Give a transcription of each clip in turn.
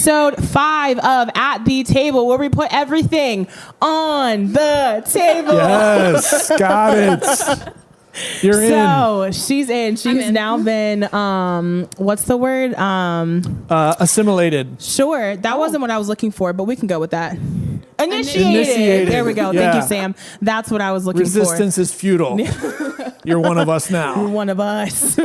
episode 5 of At the Table, where we put everything on the table. Yes, got it. You're in. So she's in. She's now been, what's the word? Assimilated. Sure. That wasn't what I was looking for, but we can go with that. Initiated. There we go. Yeah. Thank you, Sam. That's what I was looking Resistance is futile. You're one of us now. One of us.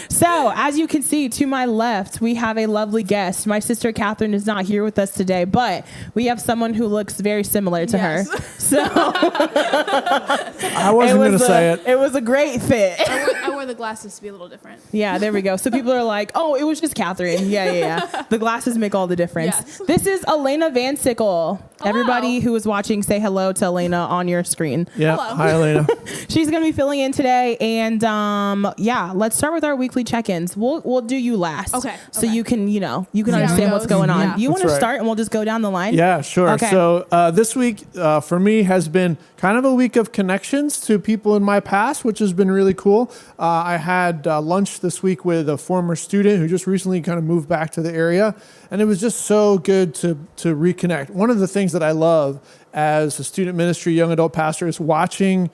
So, as you can see to my left, we have a lovely guest. My sister Catherine is not here with us today, but we have someone who looks very similar to her. So, I wasn't going to say it. It was a great fit. I wore the glasses to be a little different. Yeah, there we go. So people are like, oh, it was just Catherine. Yeah. The glasses make all the difference. Yes. This is Elena Van Sickle. Everybody who is watching, say hello to Elena on your screen. Yeah. Hello. Hi, Elena. She's going to be filling in today. And let's start with our weekly check-ins. We'll do you last. Okay. So you can, understand what's going on. Yeah. You want to That's right. start and we'll just go down the line? Yeah, sure. Okay. So this week for me has been kind of a week of connections to people in my past, which has been really cool. I had lunch this week with a former student who just recently kind of moved back to the area. And it was just so good to reconnect. One of the things that I love as a student ministry, young adult pastor is watching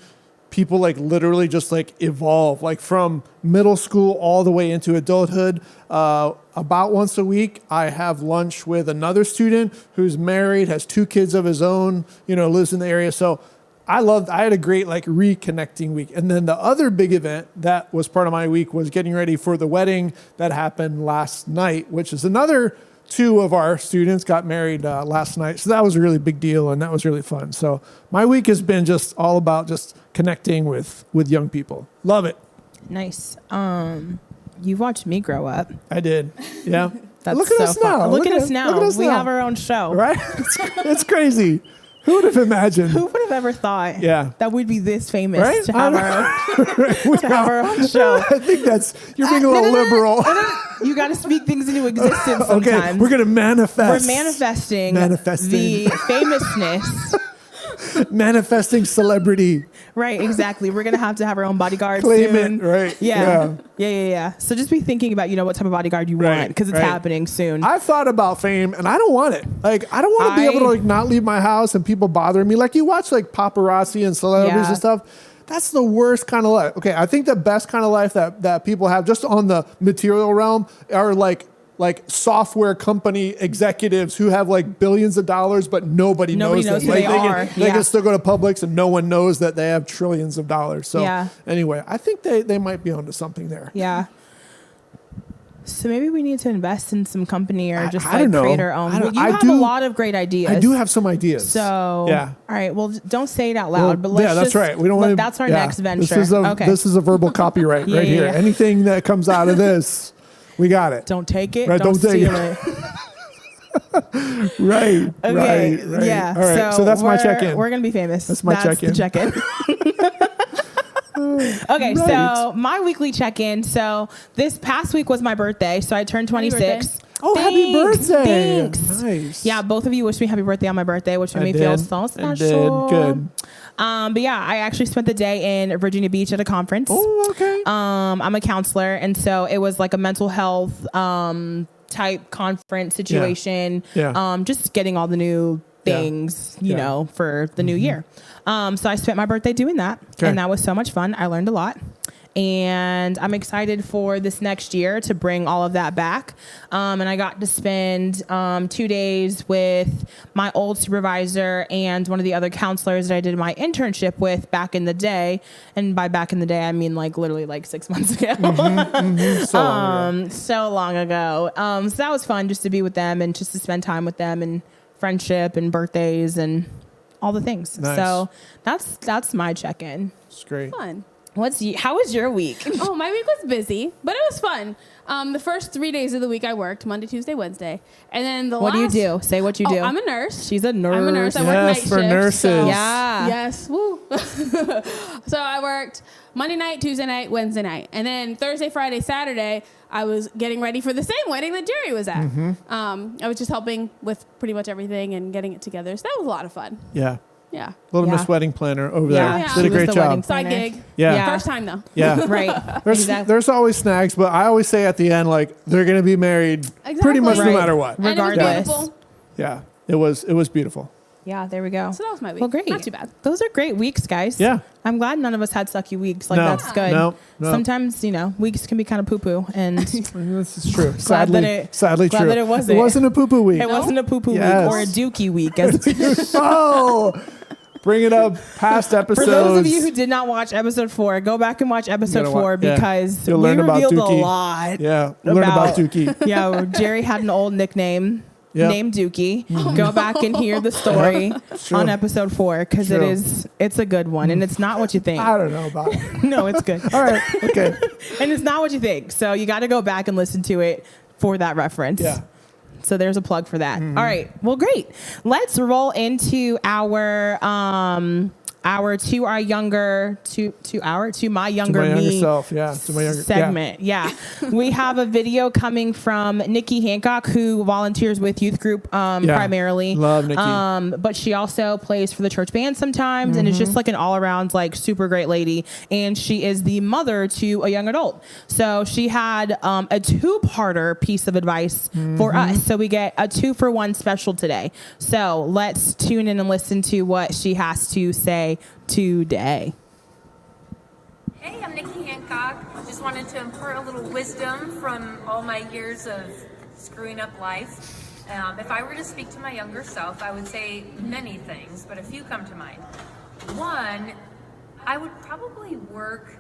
people literally just evolve, from middle school all the way into adulthood. About once a week, I have lunch with another student who's married, has 2 kids of his own, lives in the area. So I had a great reconnecting week. And then the other big event that was part of my week was getting ready for the wedding that happened last night, which is another 2 of our students got married last night. So that was a really big deal, and that was really fun. So my week has been just all about just connecting with young people. Love it. Nice. You've watched me grow up. I did. Yeah. That's Look at so us fun. now. Look at us now. We have our own show. Right? It's crazy. Who would have imagined? Who would have ever thought that we'd be this famous Right? to have our own show? I think you're being a little liberal. You got to speak things into existence sometimes. Okay, we're going to manifest. We're manifesting the famousness. Manifesting celebrity. Right, exactly. We're going to have our own bodyguard Claim soon. it, right. Yeah. So just be thinking about, what type of bodyguard you want, because it's happening soon. I've thought about fame, and I don't want it. I don't want to be able to not leave my house and people bothering me. You watch paparazzi and celebrities and stuff. That's the worst kind of life. Okay, I think the best kind of life that people have just on the material realm are like software company executives who have billions of dollars, but nobody knows who them. they are. They can still go to Publix and no one knows that they have trillions of dollars. So anyway, I think they might be onto something there. Yeah. So maybe we need to invest in some company or just I don't know. create our own. You have a lot of great ideas. I do have some ideas. So all right. Well, don't say it out loud. But that's right. We don't want. That's our next venture. This is a verbal copyright right here. Anything that comes out of this, we got it. Don't take it. Right, don't steal it. Right. Okay. Right. Yeah. All right. So that's my check-in. We're gonna be famous. That's my check-in. The check-in. Okay, so my weekly check-in. So this past week was my birthday, so I turned 26. Oh, happy birthday. Thanks. Nice. Yeah, both of you wished me happy birthday on my birthday, which made me feel so special. I did. Good. But yeah, I actually spent the day in Virginia Beach at a conference. Oh, okay. I'm a counselor, and so it was like a mental health type conference situation. Yeah. Just getting all the new things, you know, for the new year. So I spent my birthday doing that, and that was so much fun. I learned a lot. And I'm excited for this next year to bring all of that back. And I got to spend 2 days with my old supervisor and one of the other counselors that I did my internship with back in the day. And by back in the day, I mean literally 6 months ago. So long ago. So that was fun just to be with them and just to spend time with them and friendship and birthdays and all the things. Nice. So that's my check-in. It's great. Fun. How was your week? Oh, my week was busy, but it was fun. The first 3 days of the week I worked, Monday, Tuesday, Wednesday. And then What do you do? Say what you do. I'm a nurse. She's a nurse. I'm a nurse. I work night shift. For nurses. So Yeah. Yes. Woo. So I worked Monday night, Tuesday night, Wednesday night. And then Thursday, Friday, Saturday, I was getting ready for the same wedding that Jerry was at. I was just helping with pretty much everything and getting it together. So that was a lot of fun. Yeah. Yeah. Little Yeah. Miss Wedding Planner over Yeah, there. Yeah. she Did a was great the job. wedding Side planner. gig. Yeah. First time though. Yeah. Right. There's, Exactly. there's always snags, but I always say at the end, like, they're going to be married pretty much Exactly. no Right. matter what. And it was Regardless. beautiful. Yeah. It was beautiful. Yeah, there we go. So that was my week. Well, great. Not too bad. Those are great weeks, guys. Yeah. I'm glad none of us had sucky weeks. Like, No. that's good. No. Sometimes, weeks can be kind of poo-poo. And This is true. Glad Sadly, that true. that it wasn't. It wasn't a poo-poo week. it wasn't a poo-poo Yes. week or a dookie week. As Oh, bring it up past episodes. For those of you who did not watch episode 4, go back and watch episode 4 yeah. because You'll we learn about revealed a Dookie. lot. Yeah, learn about Dookie. Yeah, Jerry had an old nickname Yep. named Dookie. Go back and hear the story True. on episode 4 because True. it's a good one and it's not what you think. I don't know about it. No, it's good. All right. Okay. And it's not what you think. So you got to go back and listen to it for that reference. Yeah. So there's a plug for that. All right. Well, great. Let's roll into our to my younger me self. Yeah. To my younger segment. Yeah. We have a video coming from Nikki Hancock, who volunteers with youth group primarily. Love Nikki. But she also plays for the church band sometimes and is just like an all around like super great lady. And she is the mother to a young adult. So she had a 2-parter piece of advice for us. So we get a 2-for-1 special today. So let's tune in and listen to what she has to say today. Hey, I'm Nikki Hancock. Just wanted to impart a little wisdom from all my years of screwing up life. If I were to speak to my younger self, I would say many things, but a few come to mind. One, I would probably work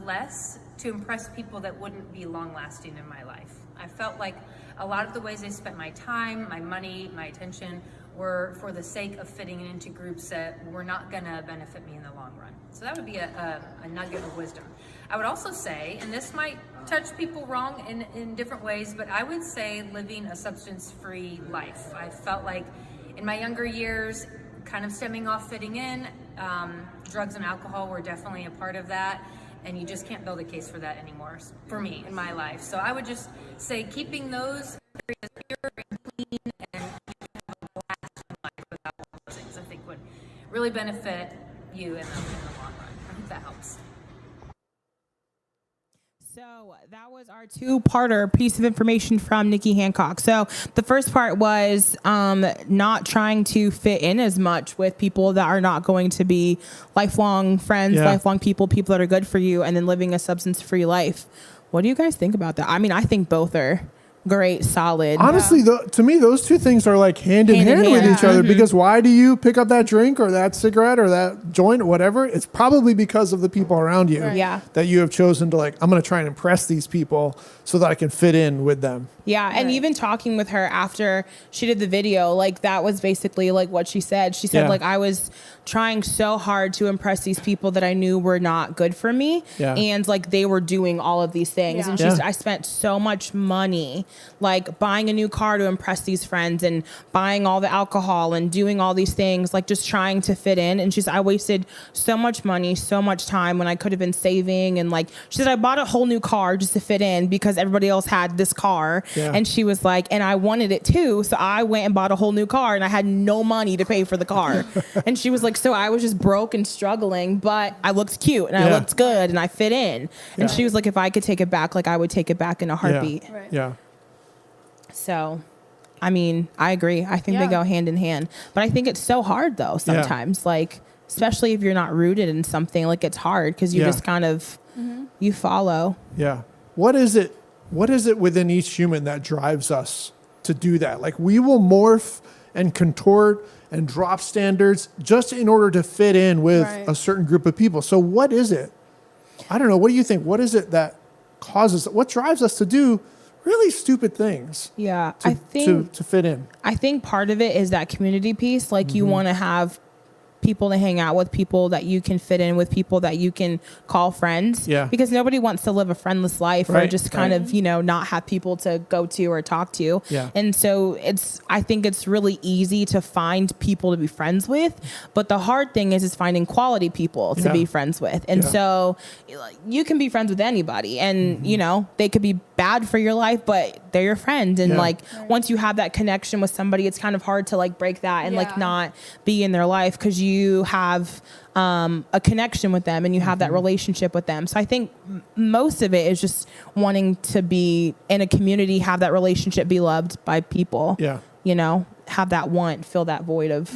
less to impress people that wouldn't be long-lasting in my life. I felt like a lot of the ways I spent my time, my money, my attention were for the sake of fitting into groups that were not going to benefit me in the long run. So that would be a nugget of wisdom. I would also say, and this might touch people wrong in different ways, but I would say living a substance-free life. I felt like in my younger years, kind of stemming off fitting in, drugs and alcohol were definitely a part of that, and you just can't build a case for that anymore, for me, in my life. So I would just say keeping those areas pure and clean and without all those things, I think would really benefit you in the long run. I hope that helps. So that was our 2-parter piece of information from Nikki Hancock. So the first part was not trying to fit in as much with people that are not going to be lifelong friends, lifelong people that are good for you, and then living a substance-free life. What do you guys think about that? I mean, I think both are great, solid. Honestly, to me, those two things are like hand in hand with each other because why do you pick up that drink or that cigarette or that joint or whatever? It's probably because of the people around you that you have chosen to like, I'm going to try and impress these people so that I can fit in with them. Yeah. And even talking with her after she did the video, like that was basically like what she said. She said like, I was trying so hard to impress these people that I knew were not good for me. And like they were doing all of these things. And I spent so much money like buying a new car to impress these friends and buying all the alcohol and doing all these things, like just trying to fit in. And I wasted so much money, so much time when I could have been saving. And like, she said, I bought a whole new car just to fit in because everybody else had this car. And she was like, and I wanted it too. So I went and bought a whole new car and I had no money to pay for the car. And she was like, so I was just broke and struggling, but I looked cute and I looked good and I fit in. And she was like, if I could take it back, like I would take it back in a heartbeat. So, I mean, I agree. I think they go hand in hand, but I think it's so hard though sometimes, like, especially if you're not rooted in something, like it's hard because you just kind of, you follow. Yeah. What is it within each human that drives us to do that? Like we will morph and contort and drop standards just in order to fit in with a certain group of people. So what is it? I don't know. What do you think? What is it that what drives us to do really stupid things? Yeah. I think to fit in. I think part of it is that community piece. Like you want to have people to hang out with, people that you can fit in with, people that you can call friends. Yeah. Because nobody wants to live a friendless life or just kind of, not have people to go to or talk to. Yeah. And so I think it's really easy to find people to be friends with, but the hard thing is finding quality people to be friends with. And so you can be friends with anybody and, they could be bad for your life, but they're your friend. And once you have that connection with somebody, it's kind of hard to break that and not be in their life because you have a connection with them and you have that relationship with them. So I think most of it is just wanting to be in a community, have that relationship, be loved by people. Yeah. Have that want, fill that void of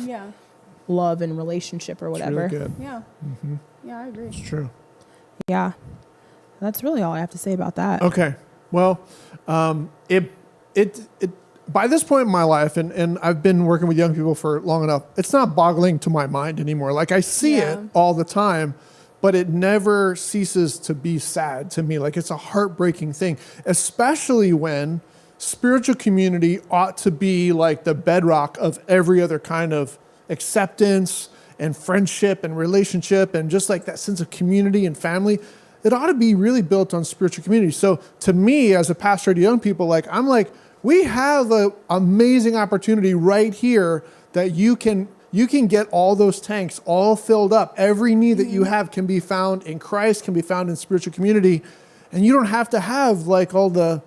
love and relationship or whatever. It's really good. Yeah. Mm-hmm. Yeah, I agree. It's true. Yeah. That's really all I have to say about that. Okay. Well, it by this point in my life, and I've been working with young people for long enough, it's not boggling to my mind anymore. Like I see it all the time, but it never ceases to be sad to me. Like it's a heartbreaking thing, especially when spiritual community ought to be like the bedrock of every other kind of acceptance and friendship and relationship and just like that sense of community and family. It ought to be really built on spiritual community. So to me, as a pastor to young people, I'm like, we have an amazing opportunity right here that you can get all those tanks all filled up. Every need that you have can be found in Christ, can be found in spiritual community. And you don't have to have all the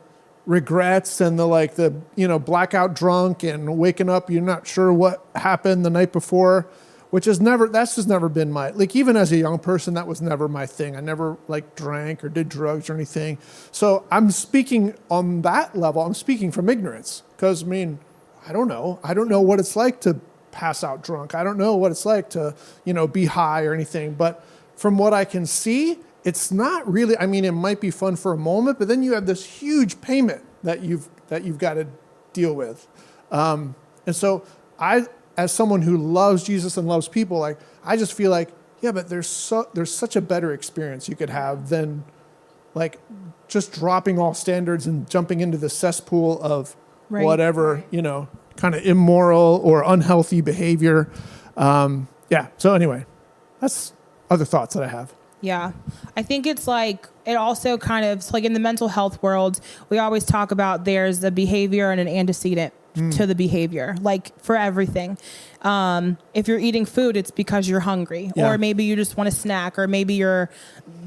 regrets and the blackout drunk and waking up, you're not sure what happened the night before. That's just never been even as a young person, that was never my thing. I never drank or did drugs or anything. So I'm speaking on that level. I'm speaking from ignorance because I don't know. I don't know what it's like to pass out drunk. I don't know what it's like to, be high or anything. But from what I can see, it's not really, it might be fun for a moment, but then you have this huge payment that you've got to deal with. And so as someone who loves Jesus and loves people, I just feel but there's such a better experience you could have than just dropping all standards and jumping into the cesspool of whatever, kind of immoral or unhealthy behavior. So anyway, that's other thoughts that I have. Yeah. I think it's it also kind of, in the mental health world, we always talk about there's a behavior and an antecedent to the behavior, for everything. If you're eating food, it's because you're hungry, or maybe you just want a snack, or maybe you're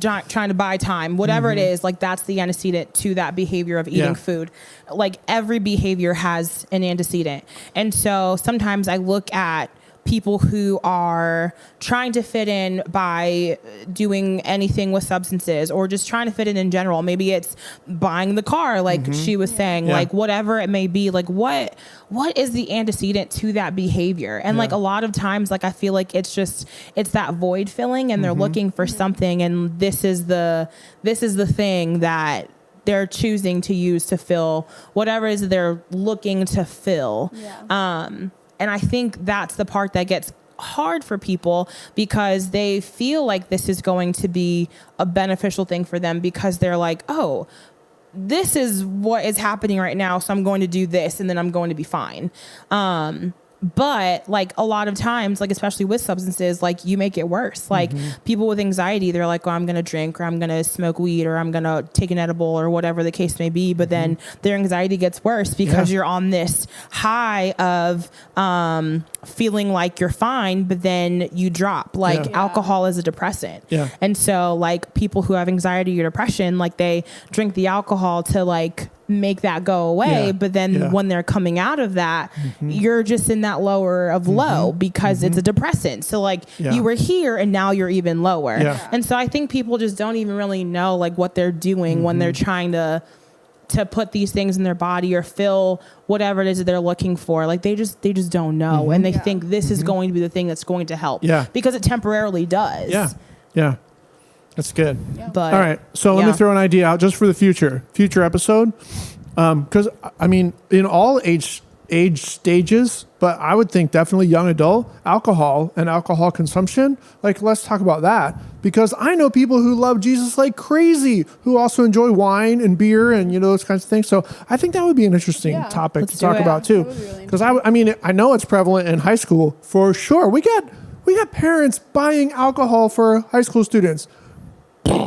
trying to buy time, whatever it is, that's the antecedent to that behavior of eating food. Every behavior has an antecedent. And so sometimes I look at people who are trying to fit in by doing anything with substances or just trying to fit in general. Maybe it's buying the car, she was saying, whatever it may be, what is the antecedent to that behavior? And a lot of times, I feel like it's that void filling and they're looking for something. And this is the thing that they're choosing to use to fill whatever it is they're looking to fill. And I think that's the part that gets hard for people because they feel like this is going to be a beneficial thing for them because they're oh, this is what is happening right now. So I'm going to do this and then I'm going to be fine. But a lot of times, especially with substances, you make it worse. People with anxiety, they're oh, I'm going to drink or I'm going to smoke weed or I'm going to take an edible or whatever the case may be. But then their anxiety gets worse because you're on this high of feeling like you're fine, but then you drop. Alcohol is a depressant. And so people who have anxiety or depression, they drink the alcohol to make that go away. But then when they're coming out of that, you're just in that lower of low because it's a depressant. So you were here and now you're even lower. And so I think people just don't even really know what they're doing when they're trying to put these things in their body or fill whatever it is that they're looking for. They just don't know. And they think this is going to be the thing that's going to help because it temporarily does. That's good. But all right. So let me throw an idea out just for the future episode. Because in all age stages, but I would think definitely young adult, alcohol and alcohol consumption. Let's talk about that because I know people who love Jesus like crazy, who also enjoy wine and beer and those kinds of things. So I think that would be an interesting topic to talk about too. Because I know it's prevalent in high school for sure. We got We got parents buying alcohol for high school students.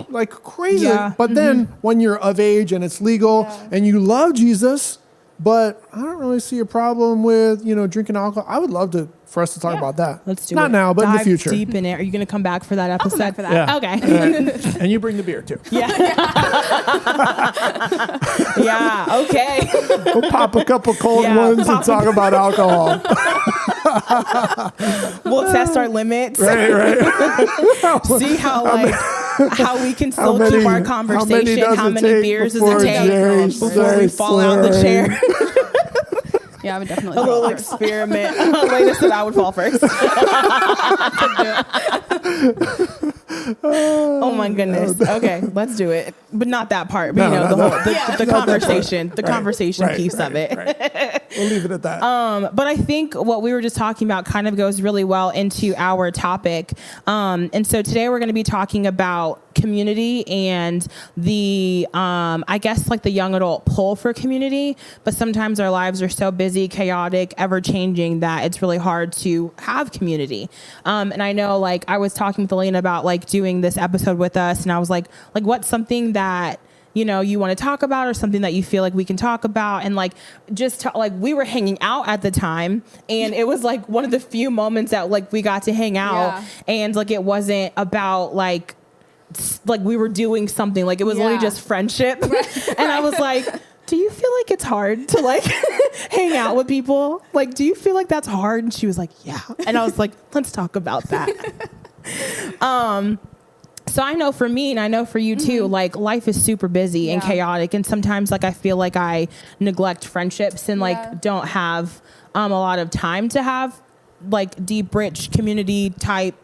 Like crazy. Yeah. But then when you're of age and it's legal and you love Jesus, but I don't really see a problem with, drinking alcohol. I would love for us to talk about that. Let's do it. Not now, but in the future. Deep in it. Are you going to come back for that episode? I'll come back for that. Yeah. Okay. And you bring the beer too. Yeah. Yeah. Okay. We'll pop a couple cold Yeah, ones and talk about alcohol. We'll test our limits. Right. See how we can still keep our conversation. How many beers does it take before we fall out the chair? Yeah, I would definitely. A little experiment. Lena said I would fall first. Oh my goodness. Okay, let's do it. But not that part. But the conversation. The conversation piece of it. Right. We'll leave it at that. But I think what we were just talking about kind of goes really well into our topic. And so today we're going to be talking about community and the I guess like the young adult pull for community, but sometimes our lives are so busy, chaotic, ever changing that it's really hard to have community. And I know like I was talking with Elena about like doing this episode with us, and I was like what's something that you want to talk about, or something that you feel like we can talk about. And like we were hanging out at the time, and it was like one of the few moments that like we got to hang out, and like it wasn't about like we were doing something, like it was literally just friendship. And I was like, do you feel like it's hard to like hang out with people? Like, do you feel like that's hard? And she was like, yeah. And I was like, let's talk about that. So I know for me, and I know for you too, like life is super busy and chaotic. And sometimes like I feel like I neglect friendships and like don't have a lot of time to have like deep, rich community type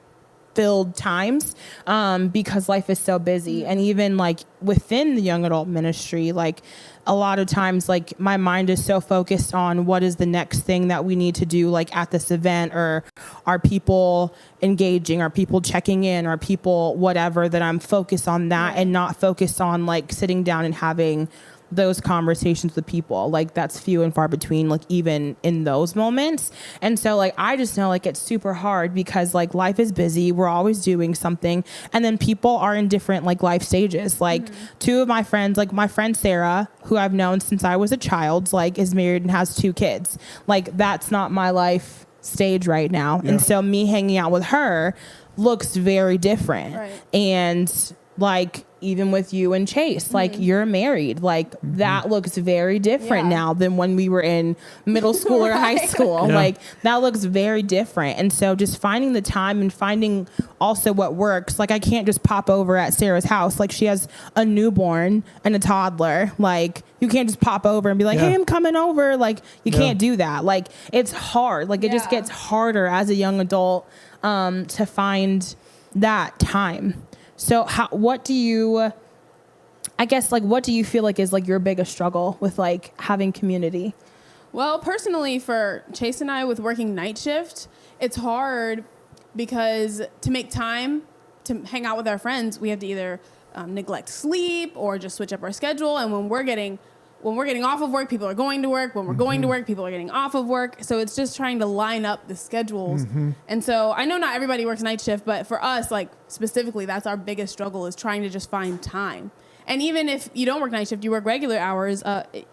filled times because life is so busy. And even like within the young adult ministry, like a lot of times like my mind is so focused on what is the next thing that we need to do, like at this event, or are people engaging, are people checking in, are people whatever, that I'm focused on that and not focused on like sitting down and having those conversations with people. Like that's few and far between, like even in those moments. And so like I just know like it's super hard because like life is busy, we're always doing something, and then people are in different like life stages. Like two of my friends, like my friend Sarah, who I've known since I was a child, like is married and has 2 kids. Like that's not my life stage right now. And so me hanging out with her looks very different. And like even with you and Chase, like you're married, like that looks very different now than when we were in middle school or high school. Like that looks very different. And so just finding the time and finding also what works. Like I can't just pop over at Sarah's house. Like she has a newborn and a toddler. Like you can't just pop over and be like, hey, I'm coming over. Like you can't do that. Like it's hard. Like it just gets harder as a young adult to find that time. So what do you feel like is like your biggest struggle with like having community? Well, personally for Chase and I with working night shift, it's hard because to make time to hang out with our friends, we have to either neglect sleep or just switch up our schedule. And when we're getting off of work, people are going to work. When we're going to work, people are getting off of work. So it's just trying to line up the schedules. And so I know not everybody works night shift, but for us, like specifically, that's our biggest struggle, is trying to just find time. And even if you don't work night shift, you work regular hours, if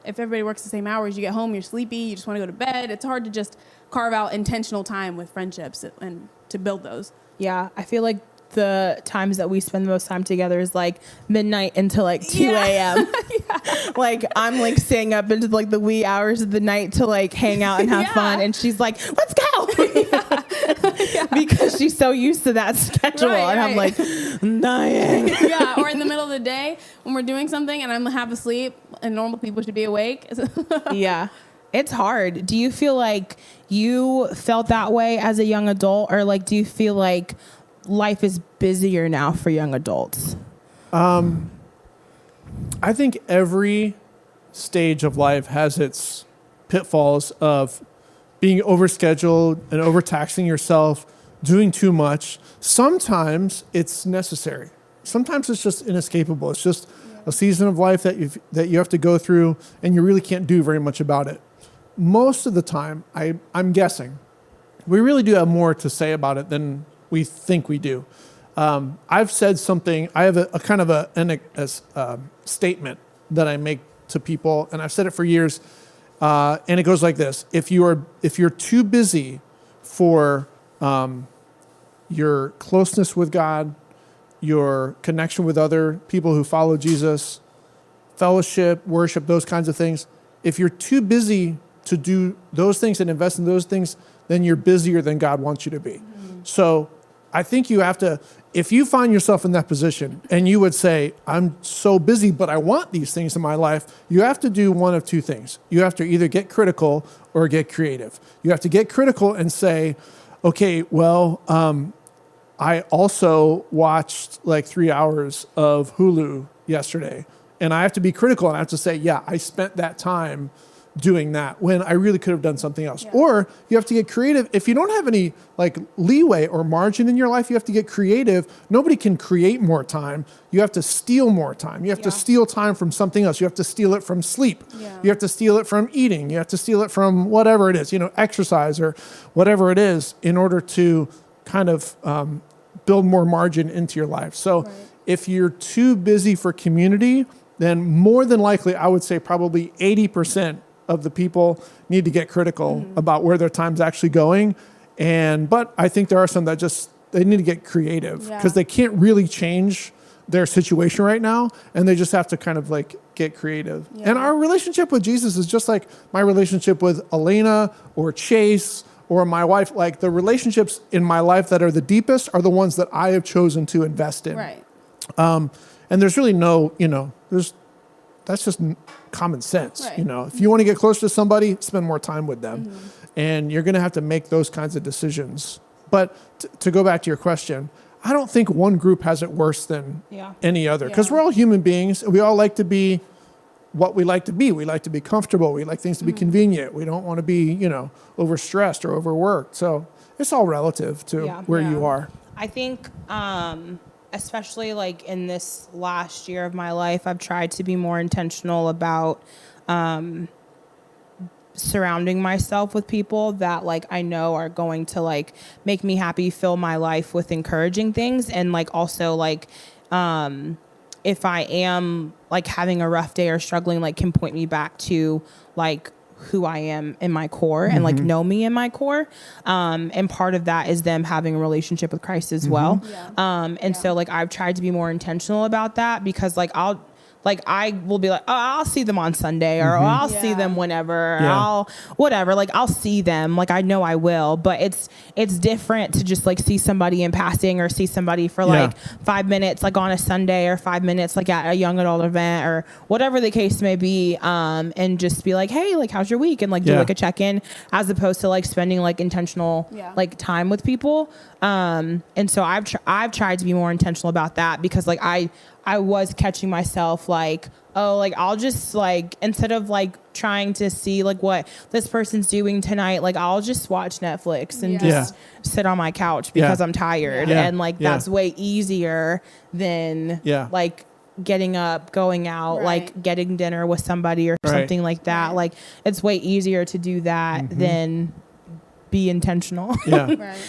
everybody works the same hours, you get home, you're sleepy, you just want to go to bed. It's hard to just carve out intentional time with friendships and to build those. Yeah, I feel like the times that we spend the most time together is like midnight until like 2 a.m. Like I'm like staying up into like the wee hours of the night to like hang out and have fun, and she's like, let's go. Because she's so used to that schedule. And I'm like, I'm dying. Or in the middle of the day when we're doing something and I'm half asleep and normal people should be awake. It's hard. Do you feel like you felt that way as a young adult, or like do you feel like life is busier now for young adults? I think every stage of life has its pitfalls of being overscheduled and overtaxing yourself, doing too much. Sometimes it's necessary. Sometimes it's just inescapable. It's just a season of life that you have to go through, and you really can't do very much about it. Most of the time, I'm guessing, we really do have more to say about it than we think we do. I've said something. I have a kind of a statement that I make to people, and I've said it for years. And it goes like this: if you're too busy for your closeness with God, your connection with other people who follow Jesus, fellowship, worship, those kinds of things, if you're too busy to do those things and invest in those things, then you're busier than God wants you to be. Mm-hmm. So I think you have to, if you find yourself in that position and you would say, I'm so busy, but I want these things in my life, you have to do one of two things. You have to either get critical or get creative. You have to get critical and say, okay, well, I also watched like 3 hours of Hulu yesterday, and I have to be critical and I have to say, yeah, I spent that time doing that when I really could have done something else. Yeah. Or you have to get creative. If you don't have any like leeway or margin in your life, you have to get creative. Nobody can create more time. You have to steal more time. You have to steal time from something else. You have to steal it from sleep. Yeah. You have to steal it from eating. You have to steal it from whatever it is, exercise or whatever it is, in order to kind of build more margin into your life. So if you're too busy for community, then more than likely, I would say probably 80% of the people need to get critical about where their time's actually going. But I think there are some that they need to get creative because they can't really change their situation right now. And they just have to kind of like get creative. Yeah. And our relationship with Jesus is just like my relationship with Elena or Chase or my wife. Like the relationships in my life that are the deepest are the ones that I have chosen to invest in. Right. And there's really no, that's just common sense. Right. If you want to get close to somebody, spend more time with them. Mm-hmm. And you're going to have to make those kinds of decisions. But to go back to your question, I don't think one group has it worse than any other. Because we're all human beings. We all like to be what we like to be. We like to be comfortable. We like things to be convenient. We don't want to be, overstressed or overworked. So it's all relative to where you are. I think... especially like in this last year of my life, I've tried to be more intentional about surrounding myself with people that like I know are going to like make me happy, fill my life with encouraging things. And like also like if I am like having a rough day or struggling, like can point me back to like who I am in my core and like know me in my core. And part of that is them having a relationship with Christ as well. Yeah. So like I've tried to be more intentional about that because like I will be like, oh, I'll see them on Sunday or I'll see them whenever. I'll see them. Like I know I will, but it's different to just like see somebody in passing or see somebody for like 5 minutes, like on a Sunday or 5 minutes, like at a young adult event or whatever the case may be. And just be like, hey, like, how's your week? And like do like a check-in as opposed to like spending like intentional like time with people. And so I've tried to be more intentional about that because like I was catching myself like, oh, like I'll just like, instead of like trying to see like what this person's doing tonight, like I'll just watch Netflix and just sit on my couch because I'm tired. And like, that's way easier than like getting up, going out, like getting dinner with somebody or something like that. Like it's way easier to do that than be intentional.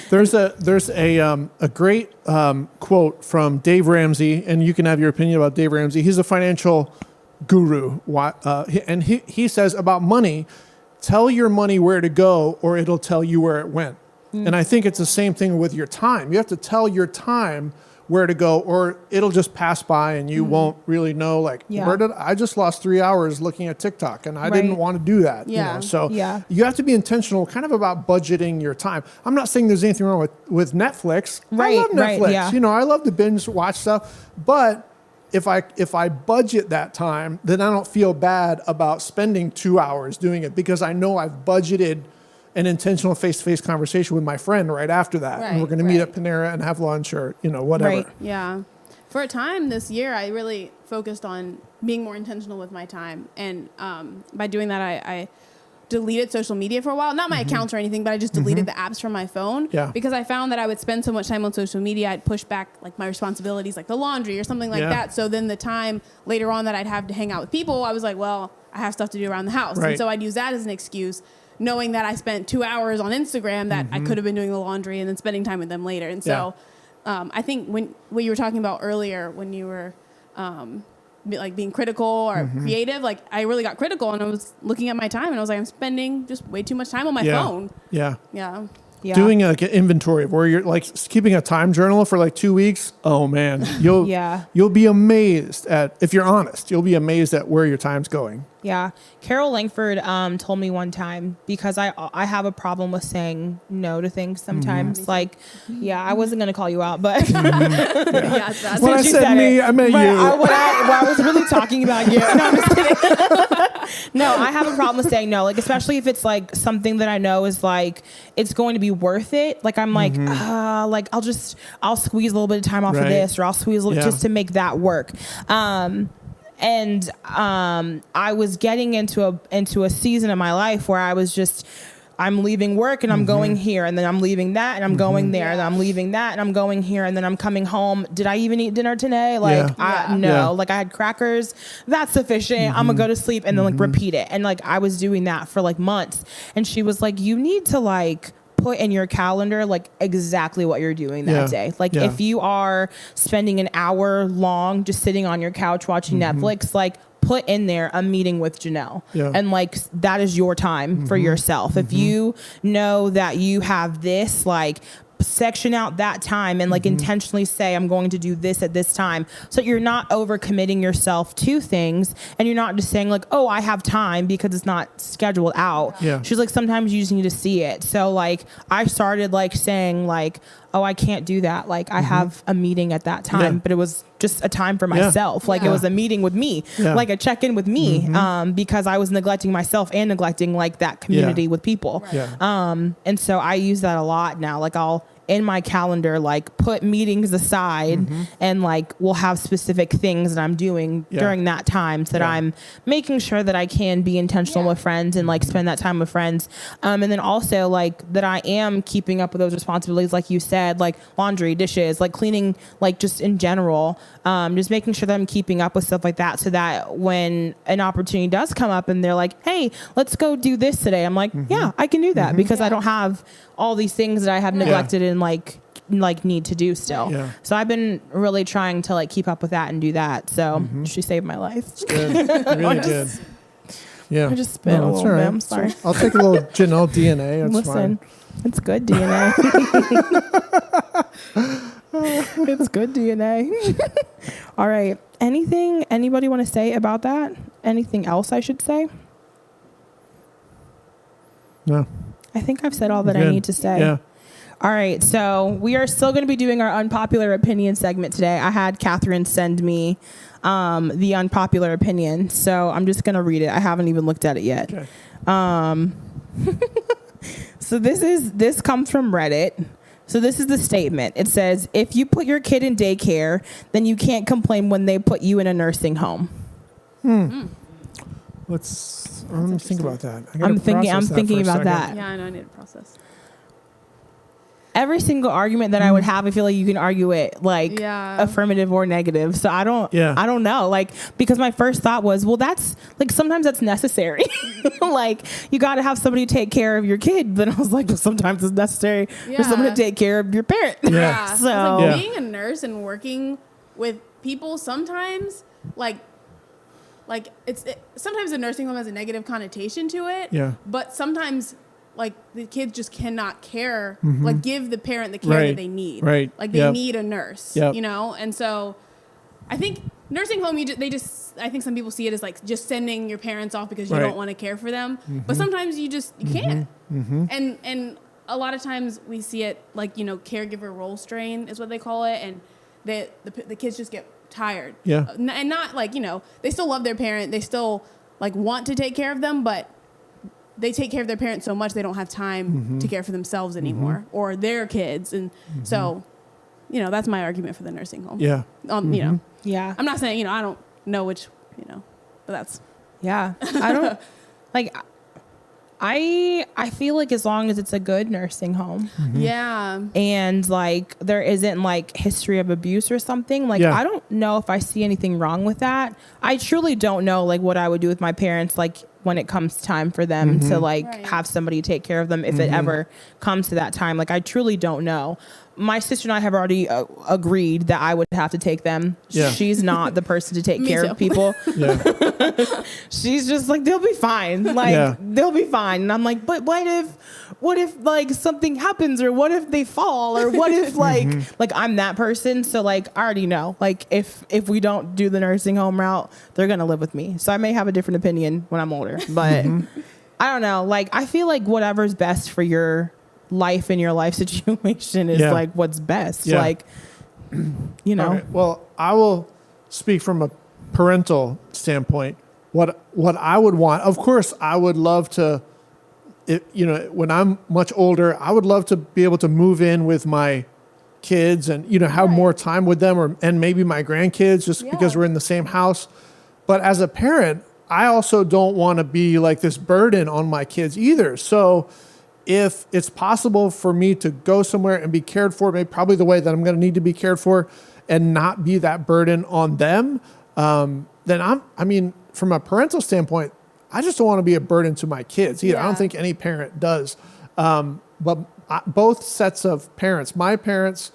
There's a great quote from Dave Ramsey, and you can have your opinion about Dave Ramsey. He's a financial guru, and he says about money, tell your money where to go or it'll tell you where it went. And I think it's the same thing with your time. You have to tell your time where to go or it'll just pass by and you won't really know like where did I just lost 3 hours looking at TikTok and I didn't want to do that. So you have to be intentional kind of about budgeting your time. I'm not saying there's anything wrong with Netflix. I love Netflix. I love to binge watch stuff, but if I budget that time, then I don't feel bad about spending 2 hours doing it because I know I've budgeted an intentional face-to-face conversation with my friend right after that. And we're going to meet at Panera and have lunch or, whatever. Yeah. For a time this year, I really focused on being more intentional with my time. And by doing that, I deleted social media for a while. Not my accounts or anything, but I just deleted the apps from my phone because I found that I would spend so much time on social media, I'd push back like my responsibilities, like the laundry or something like that. So then the time later on that I'd have to hang out with people, I was like, well, I have stuff to do around the house. And so I'd use that as an excuse knowing that I spent 2 hours on Instagram that I could have been doing the laundry and then spending time with them later. And so I think what you were talking about earlier when you were like being critical or creative, like I really got critical and I was looking at my time and I was like, I'm spending just way too much time on my phone. Yeah. Yeah. Doing like an inventory where you're like keeping a time journal for like 2 weeks. Oh man, you'll be amazed if you're honest, you'll be amazed at where your time's going. Yeah. Carol Langford told me one time, because I have a problem with saying no to things sometimes. Like, I wasn't going to call you out, but That's when I said me, I meant you. I was really talking about you. No, I'm just kidding. No, I have a problem with saying no, like, especially if it's like something that I know is like, it's going to be worth it. Like, I'm like, like I'll squeeze a little bit of time off of this, or I'll squeeze a little just to make that work. And I was getting into a season of my life where I was just, I'm leaving work and I'm going here, and then I'm leaving that and I'm going there, and I'm leaving that and I'm going here, and then I'm coming home. Did I even eat dinner today? Like, no, like I had crackers. That's sufficient. I'm gonna go to sleep and then like repeat it. And like I was doing that for like months. And she was like, you need to like put in your calendar like exactly what you're doing that day. Like if you are spending an hour long just sitting on your couch watching Netflix, like put in there a meeting with Janelle, and like that is your time for yourself. If you know that you have this, like section out that time and like intentionally say, I'm going to do this at this time, so you're not overcommitting yourself to things, and you're not just saying like, oh, I have time, because it's not scheduled out. She's like, sometimes you just need to see it. So like I started like saying like, oh, I can't do that. Like I have a meeting at that time, but it was just a time for myself. Like it was a meeting with me, like a check-in with me, because I was neglecting myself and neglecting like that community with people. And so I use that a lot now. Like I'll in my calendar, like put meetings aside and like we'll have specific things that I'm doing during that time, so that I'm making sure that I can be intentional with friends and like spend that time with friends. And then also like that I am keeping up with those responsibilities, like you said, like laundry, dishes, like cleaning, like just in general, just making sure that I'm keeping up with stuff like that, so that when an opportunity does come up and they're like, hey, let's go do this today, I'm like, yeah, I can do that, because I don't have all these things that I have neglected and like need to do still. So I've been really trying to like keep up with that and do that. So she saved my life. It's good. Really good. I just spit a little bit. I'm sorry. I'll take a little Janelle DNA. It's fine. It's good DNA. It's good DNA. All right. Anything anybody want to say about that? Anything else I should say? No. I think I've said all that I need to say. Yeah. All right. So we are still going to be doing our unpopular opinion segment today. I had Catherine send me the unpopular opinion, so I'm just going to read it. I haven't even looked at it yet. Okay. So this comes from Reddit. So this is the statement. It says, if you put your kid in daycare, then you can't complain when they put you in a nursing home. Let me think about that. I'm thinking about that. Yeah, I know, I need to process. Every single argument that I would have, I feel like you can argue it like affirmative or negative. So I don't know. Like, because my first thought was, well, that's like, sometimes that's necessary. Like you got to have somebody take care of your kid. But I was like, well, sometimes it's necessary for someone to take care of your parent. So like, being a nurse and working with people, sometimes sometimes the nursing home has a negative connotation to it. But sometimes like the kids just cannot care, like give the parent the care that they need. Like they need a nurse, you know? And so I think nursing home, I think some people see it as like just sending your parents off because you don't want to care for them. But sometimes you can't. And a lot of times we see it like, you know, caregiver role strain is what they call it. And the kids just get tired. And not like, you know, they still love their parent. They still like want to take care of them, but they take care of their parents so much they don't have time to care for themselves anymore or their kids. And so, you know, that's my argument for the nursing home. You know, I'm not saying, you know, I don't know which, you know, but that's. I don't like, I feel like as long as it's a good nursing home. And like, there isn't like history of abuse or something, like, I don't know if I see anything wrong with that. I truly don't know like what I would do with my parents, like when it comes time for them to like have somebody take care of them if it ever comes to that time. Like I truly don't know. My sister and I have already agreed that I would have to take them. Yeah. She's not the person to take care too. of people. Yeah. She's just like, they'll be fine. Like they'll be fine. And I'm like, but what if like something happens, or what if they fall, or what if like I'm that person. So like, I already know, like if we don't do the nursing home route, they're going to live with me. So I may have a different opinion when I'm older, but I don't know. Like, I feel like whatever's best for your life and your life situation is like what's best. Like, you know. Okay. Well, I will speak from a parental standpoint. What I would want, of course, I would love to, when I'm much older, I would love to be able to move in with my kids and, have more time with them, and maybe my grandkids, just because we're in the same house. But as a parent, I also don't want to be like this burden on my kids either. So if it's possible for me to go somewhere and be cared for, maybe probably the way that I'm going to need to be cared for, and not be that burden on them, then from a parental standpoint, I just don't want to be a burden to my kids either. I don't think any parent does. But both sets of parents, my parents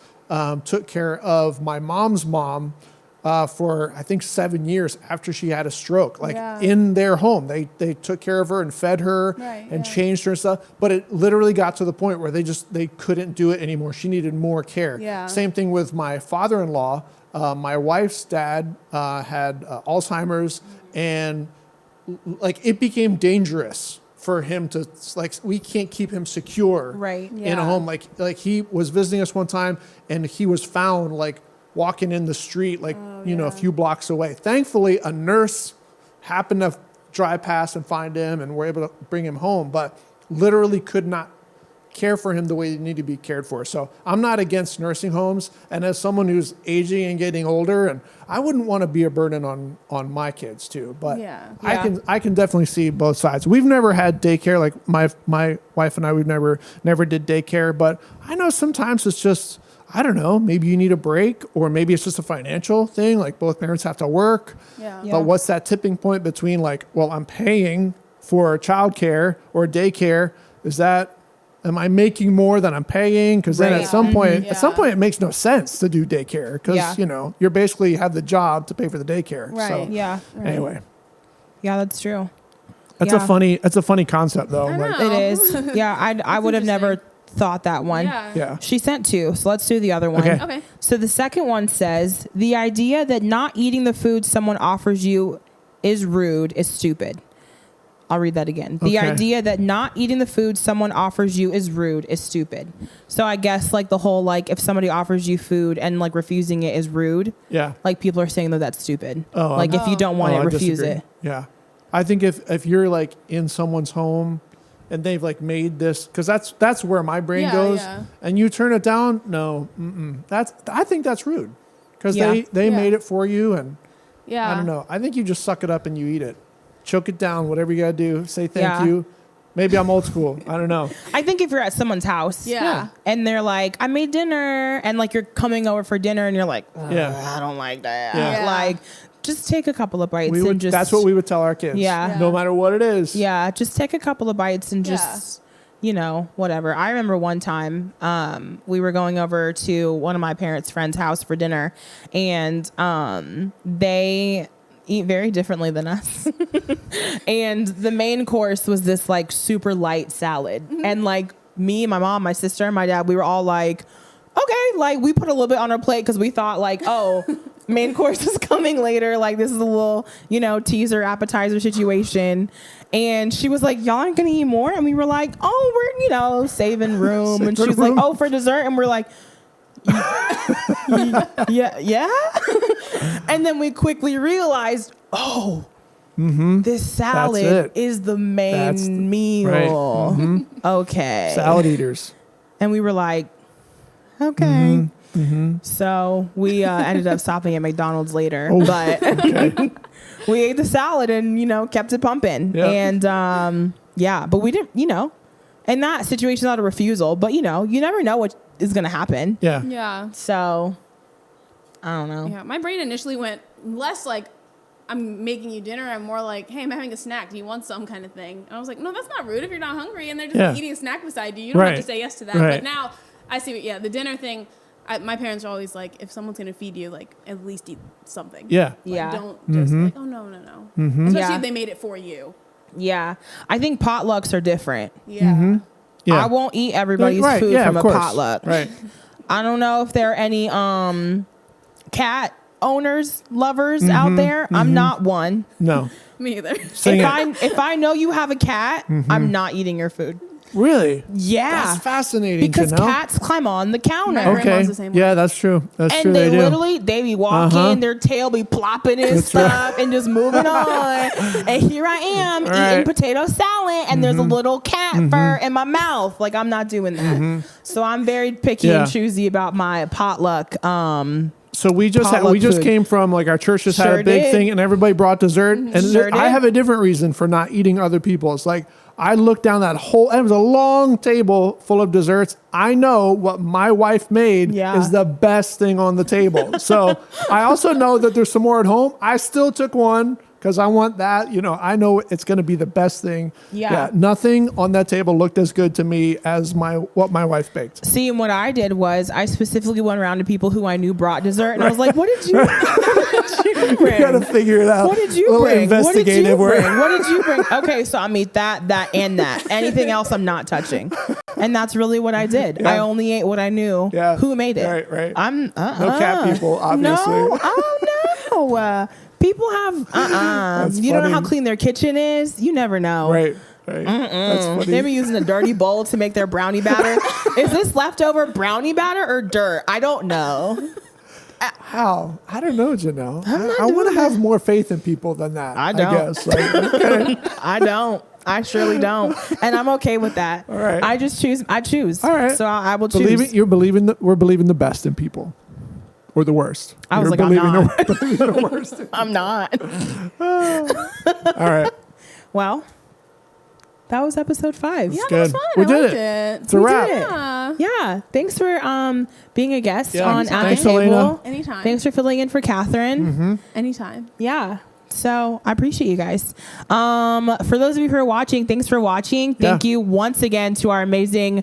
took care of my mom's mom for I think 7 years after she had a stroke, in their home. They took care of her and fed her and changed her and stuff. But it literally got to the point where they couldn't do it anymore. She needed more care. Yeah. Same thing with my father-in-law. My wife's dad had Alzheimer's, and like it became dangerous for him to, like, we can't keep him secure in a home. Like he was visiting us one time, and he was found like walking in the street, like, a few blocks away. Thankfully, a nurse happened to drive past and find him, and were able to bring him home, but literally could not care for him the way he needed to be cared for. So I'm not against nursing homes. And as someone who's aging and getting older, and I wouldn't want to be a burden on my kids too, but I can definitely see both sides. We've never had daycare. Like my wife and I, we've never did daycare, but I know sometimes it's just, I don't know, maybe you need a break, or maybe it's just a financial thing. Like both parents have to work. But what's that tipping point between like, well, I'm paying for childcare or daycare. Am I making more than I'm paying? Because then at some point, it makes no sense to do daycare, because you're basically have the job to pay for the daycare. Right. So, anyway. Yeah, that's true. That's a funny concept though. I know. It is. Yeah, I would have never thought that one. Yeah. She sent two, so let's do the other one. Okay. So the second one says, the idea that not eating the food someone offers you is rude is stupid. I'll read that again. The idea that not eating the food someone offers you is rude is stupid. So I guess like the whole, like, if somebody offers you food and like refusing it is rude. Yeah. Like people are saying that that's stupid. Oh, like if you don't want it, refuse it. Yeah. I think if you're like in someone's home and they've like made this, because that's where my brain goes, and you turn it down. No, I think that's rude, because they made it for you, and I don't know. I think you just suck it up and you eat it. Choke it down, whatever you got to do. Say thank you. Maybe I'm old school. I don't know. I think if you're at someone's house and they're like, I made dinner, and like you're coming over for dinner and you're like, I don't like that. Yeah. Like, just take a couple of bites. That's what we would tell our kids. Yeah. No matter what it is. Yeah. Just take a couple of bites and just, whatever. I remember one time we were going over to one of my parents' friends' house for dinner, and they eat very differently than us. And the main course was this like super light salad. And like me, my mom, my sister, and my dad, we were all like, okay, like we put a little bit on our plate because we thought like, oh, main course is coming later. Like this is a little, teaser appetizer situation. And she was like, y'all aren't going to eat more? And we were like, oh, we're, saving room. And she was like, oh, for dessert? And we're like, yeah. And then we quickly realized, this salad is the main meal. Right. Mm-hmm. Okay. Salad eaters. And we were like, okay. Mm-hmm. So we ended up stopping at McDonald's later, but we ate the salad and, kept it pumping. Yep. And but we didn't, in that situation, not a refusal, but you never know what is going to happen. Yeah. Yeah. So I don't know. Yeah. My brain initially went less like I'm making you dinner. I'm more like, hey, I'm having a snack. Do you want some kind of thing? And I was like, no, that's not rude if you're not hungry and they're just eating a snack beside you. You don't have to say yes to that. Right. But now I see, the dinner thing. My parents are always like, if someone's going to feed you, like, at least eat something. Yeah. Like, don't just like, oh, no. Especially if they made it for you. Yeah. I think potlucks are different. Yeah. Yeah. I won't eat everybody's food from a potluck. Right. I don't know if there are any cat owners, lovers out there. I'm not one. No. Me either. If I know you have a cat, I'm not eating your food. Really? Yeah. That's fascinating. Because to know. cats climb on the counter. My grandma's the same way. Yeah, that's true. That's true. And they do. literally, they be walking, their tail be plopping and stuff and just moving on. And here I am eating potato salad and there's a little cat fur in my mouth. Like, I'm not doing that. So I'm very picky and choosy about my potluck. So we just came from, like, our church just had a big thing and everybody brought dessert. And I have a different reason for not eating other people's. Like, I looked down that whole, it was a long table full of desserts. I know what my wife made is the best thing on the table. So I also know that there's some more at home. I still took one because I want that. You know, I know it's going to be the best thing. Yeah. Nothing on that table looked as good to me as what my wife baked. See, and what I did was I specifically went around to people who I knew brought dessert, and I was like, "What did you bring? You got to figure it out. What did you bring? Investigative work. What did you bring? Okay, so I meet that, and that. Anything else, I'm not touching." And that's really what I did. I only ate what I knew. Yeah. Who made it? Right. I'm no cat people, obviously. No. Oh no. People have you don't know how clean their kitchen is. You never know. Right. That's funny. They be using a dirty bowl to make their brownie batter. Is this leftover brownie batter or dirt? I don't know. How? I don't know, Janelle. I want to have more faith in people than that. I don't. I guess. Like, okay. I don't. I surely don't, and I'm okay with that. All right. I choose. All right. So I will choose. We're believing the best in people. Or the worst. I was like, I'm not. The worst. I'm not. All right. Well, that was episode 5. Yeah, that was fun. We did it. It's a wrap. Yeah. Thanks for being a guest on At the Table. Elena. Anytime. Thanks for filling in for Catherine. Anytime. Yeah. So I appreciate you guys. For those of you who are watching, thanks for watching. Thank you once again to our amazing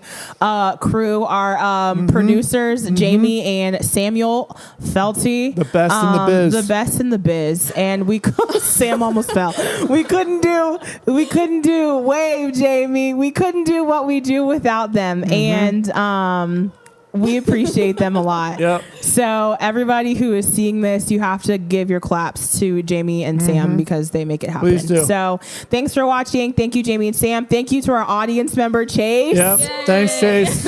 crew, our producers, Jamie and Samuel Felty. The best in the biz. The best in the biz. And Sam almost fell. We couldn't do wave, Jamie. We couldn't do what we do without them. And we appreciate them a lot. Yep. So everybody who is seeing this, you have to give your claps to Jamie and Sam because they make it happen. Please do. So thanks for watching. Thank you, Jamie and Sam. Thank you to our audience member, Chase. Yep. Thanks, Chase.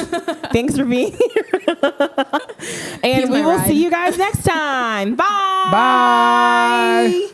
Thanks for being here. And we will see you guys next time. Bye. Bye.